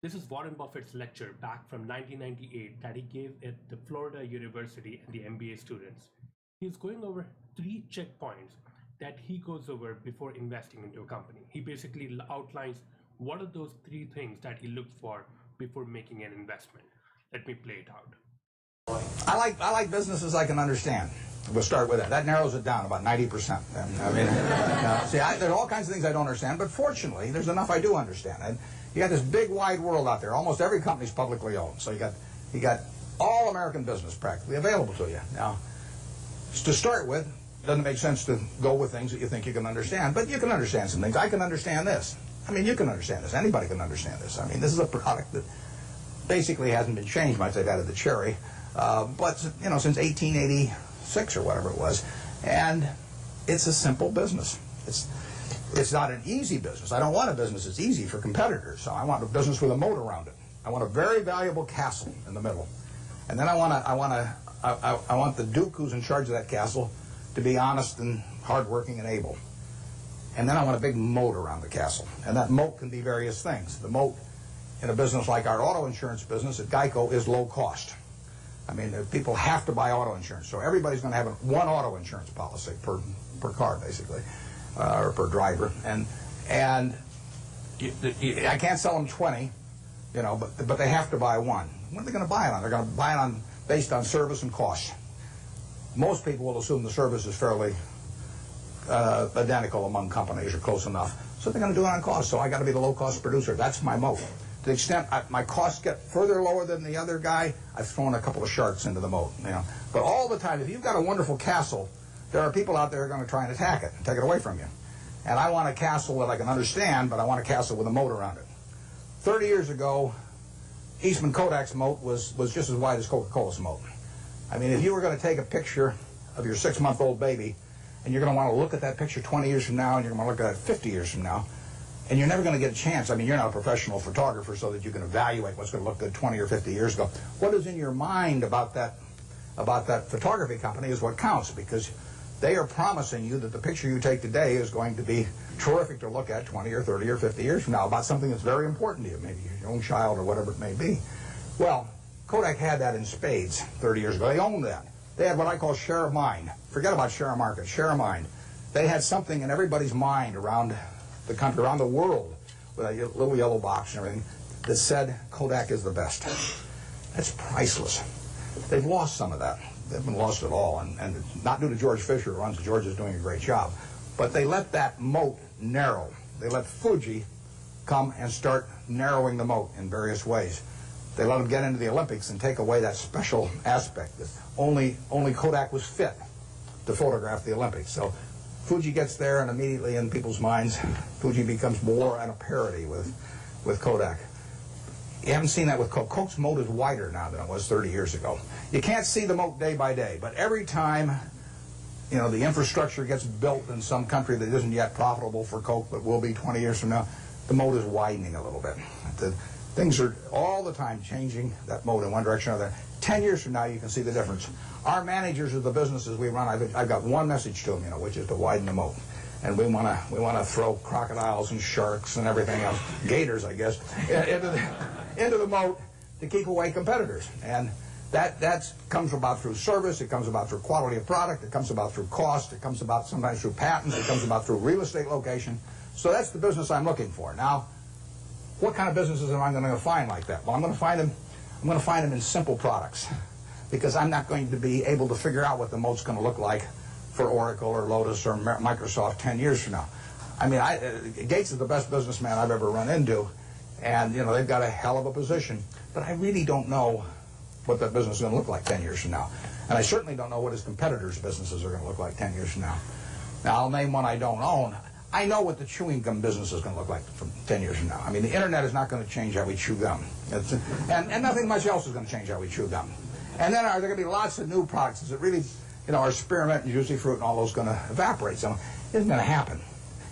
This is Warren Buffett's lecture back from 1998 that he gave at the Florida University and the MBA students. He's going over 3 checkpoints that he goes over before investing into a company. He basically outlines what are those 3 things that he looks for before making an investment. Let me play it out. I like businesses I can understand. We'll start with that. That narrows it down about 90%. There's all kinds of things I don't understand, but fortunately, there's enough I do understand. And you got this big, wide world out there. Almost every company's publicly owned, so you got all American business practically available to you. Now, to start with, it doesn't make sense to go with things that you think you can understand, but you can understand some things. I can understand this. I mean, you can understand this. Anybody can understand this. I mean, this is a product that basically hasn't been changed much. They've added the cherry, but since 1886 or whatever it was, and it's a simple business. It's not an easy business. I don't want a business that's easy for competitors. So I want a business with a moat around it. I want a very valuable castle in the middle, and then I want the duke who's in charge of that castle to be honest and hardworking and able. And then I want a big moat around the castle, and that moat can be various things. The moat in a business like our auto insurance business at GEICO is low cost. I mean, people have to buy auto insurance, so everybody's going to have one auto insurance policy per car, basically, or per driver. And I can't sell them 20, but they have to buy one. What are they going to buy it on? They're going to buy it based on service and cost. Most people will assume the service is fairly identical among companies or close enough, so they're going to do it on cost. So I got to be the low-cost producer. That's my moat. To the extent my costs get further lower than the other guy, I've thrown a couple of sharks into the moat. But all the time, if you've got a wonderful castle, there are people out there who are going to try and attack it and take it away from you. And I want a castle that I can understand, but I want a castle with a moat around it. 30 years ago, Eastman Kodak's moat was just as wide as Coca-Cola's moat. I mean, if you were going to take a picture of your 6-month-old baby, and you're going to want to look at that picture 20 years from now, and you're going to want to look at it 50 years from now, and you're never going to get a chance. I mean, you're not a professional photographer so that you can evaluate what's going to look good 20 or 50 years ago. What is in your mind about that photography company is what counts, because they are promising you that the picture you take today is going to be terrific to look at 20 or 30 or 50 years from now about something that's very important to you, maybe your own child or whatever it may be. Well, Kodak had that in spades 30 years ago. They owned that. They had what I call share of mind. Forget about share of market, share of mind. They had something in everybody's mind around the country, around the world, with a little yellow box and everything, that said Kodak is the best. That's priceless. They've lost some of that. They haven't lost it all, and not due to George Fisher, who runs it. George is doing a great job. But they let that moat narrow. They let Fuji come and start narrowing the moat in various ways. They let them get into the Olympics and take away that special aspect that only Kodak was fit to photograph the Olympics. So Fuji gets there, and immediately in people's minds, Fuji becomes more and a parody with Kodak. You haven't seen that with Coke. Coke's moat is wider now than it was 30 years ago. You can't see the moat day by day, but every time the infrastructure gets built in some country that isn't yet profitable for Coke, but will be 20 years from now, the moat is widening a little bit. Things are all the time changing that moat in one direction or another. 10 years from now, you can see the difference. Our managers of the businesses we run, I've got one message to them, which is to widen the moat. And we want to throw crocodiles and sharks and everything else, gators, I guess, into the moat to keep away competitors. And that comes about through service, it comes about through quality of product, it comes about through cost, it comes about sometimes through patents, it comes about through real estate location. So that's the business I'm looking for. Now, what kind of businesses am I going to find like that? Well, I'm going to find them in simple products, because I'm not going to be able to figure out what the moat's going to look like for Oracle or Lotus or Microsoft 10 years from now. I mean, Gates is the best businessman I've ever run into, and they've got a hell of a position, but I really don't know what that business is going to look like 10 years from now. And I certainly don't know what his competitors' businesses are going to look like 10 years from now. Now, I'll name one I don't own. I know what the chewing gum business is going to look like from 10 years from now. I mean, the internet is not going to change how we chew gum. And nothing much else is going to change how we chew gum. And then are there going to be lots of new products that really, are spearmint and juicy fruit and all those going to evaporate? So it isn't going to happen.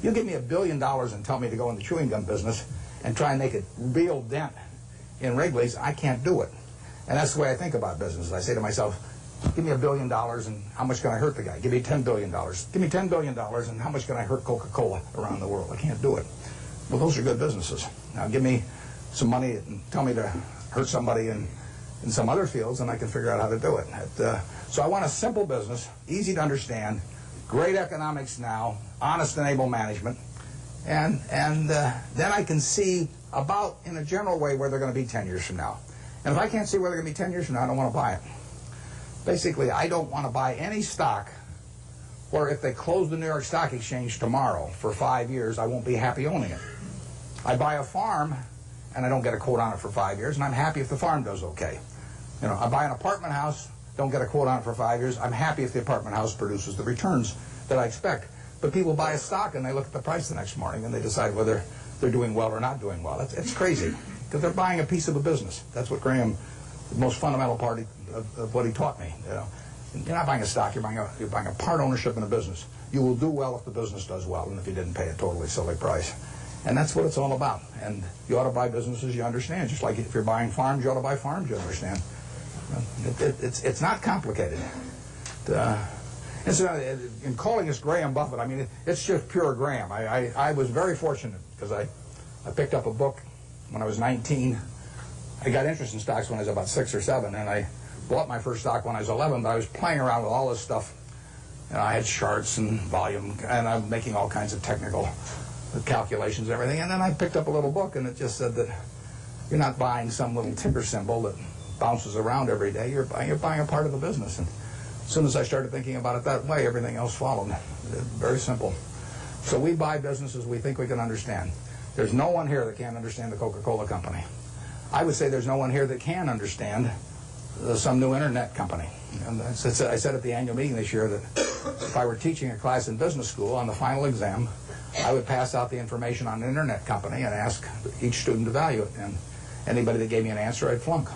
You give me $1 billion and tell me to go in the chewing gum business and try and make a real dent in Wrigley's, I can't do it. And that's the way I think about business. I say to myself, give me $1 billion and how much can I hurt the guy? Give me $10 billion. Give me $10 billion and how much can I hurt Coca-Cola around the world? I can't do it. Well, those are good businesses. Now give me some money and tell me to hurt somebody in some other fields, and I can figure out how to do it. So I want a simple business, easy to understand, great economics now, honest and able management, and then I can see about, in a general way, where they're going to be 10 years from now. And if I can't see where they're going to be 10 years from now, I don't want to buy it. Basically, I don't want to buy any stock where if they close the New York Stock Exchange tomorrow for 5 years, I won't be happy owning it. I buy a farm, and I don't get a quote on it for 5 years, and I'm happy if the farm does okay. You know, I buy an apartment house, don't get a quote on it for 5 years, I'm happy if the apartment house produces the returns that I expect. But people buy a stock, and they look at the price the next morning, and they decide whether they're doing well or not doing well. It's crazy, because they're buying a piece of a business. That's what Graham, the most fundamental part of what he taught me. You know, you're not buying a stock, you're buying a part ownership in a business. You will do well if the business does well, and if you didn't pay a totally silly price. And that's what it's all about. And you ought to buy businesses you understand. Just like if you're buying farms, you ought to buy farms you understand. It's not complicated. In calling this Graham Buffett, I mean, it's just pure Graham. I was very fortunate because I picked up a book when I was 19. I got interested in stocks when I was about 6 or 7, and I bought my first stock when I was 11, but I was playing around with all this stuff. You know, I had charts and volume, and I'm making all kinds of technical calculations and everything. And then I picked up a little book, and it just said that you're not buying some little ticker symbol that bounces around every day. You're buying a part of the business. And as soon as I started thinking about it that way, everything else followed. Very simple. So we buy businesses we think we can understand. There's no one here that can't understand the Coca-Cola company. I would say there's no one here that can understand some new internet company. And I said at the annual meeting this year that if I were teaching a class in business school on the final exam, I would pass out the information on an internet company and ask each student to value it. And anybody that gave me an answer, I'd flunk.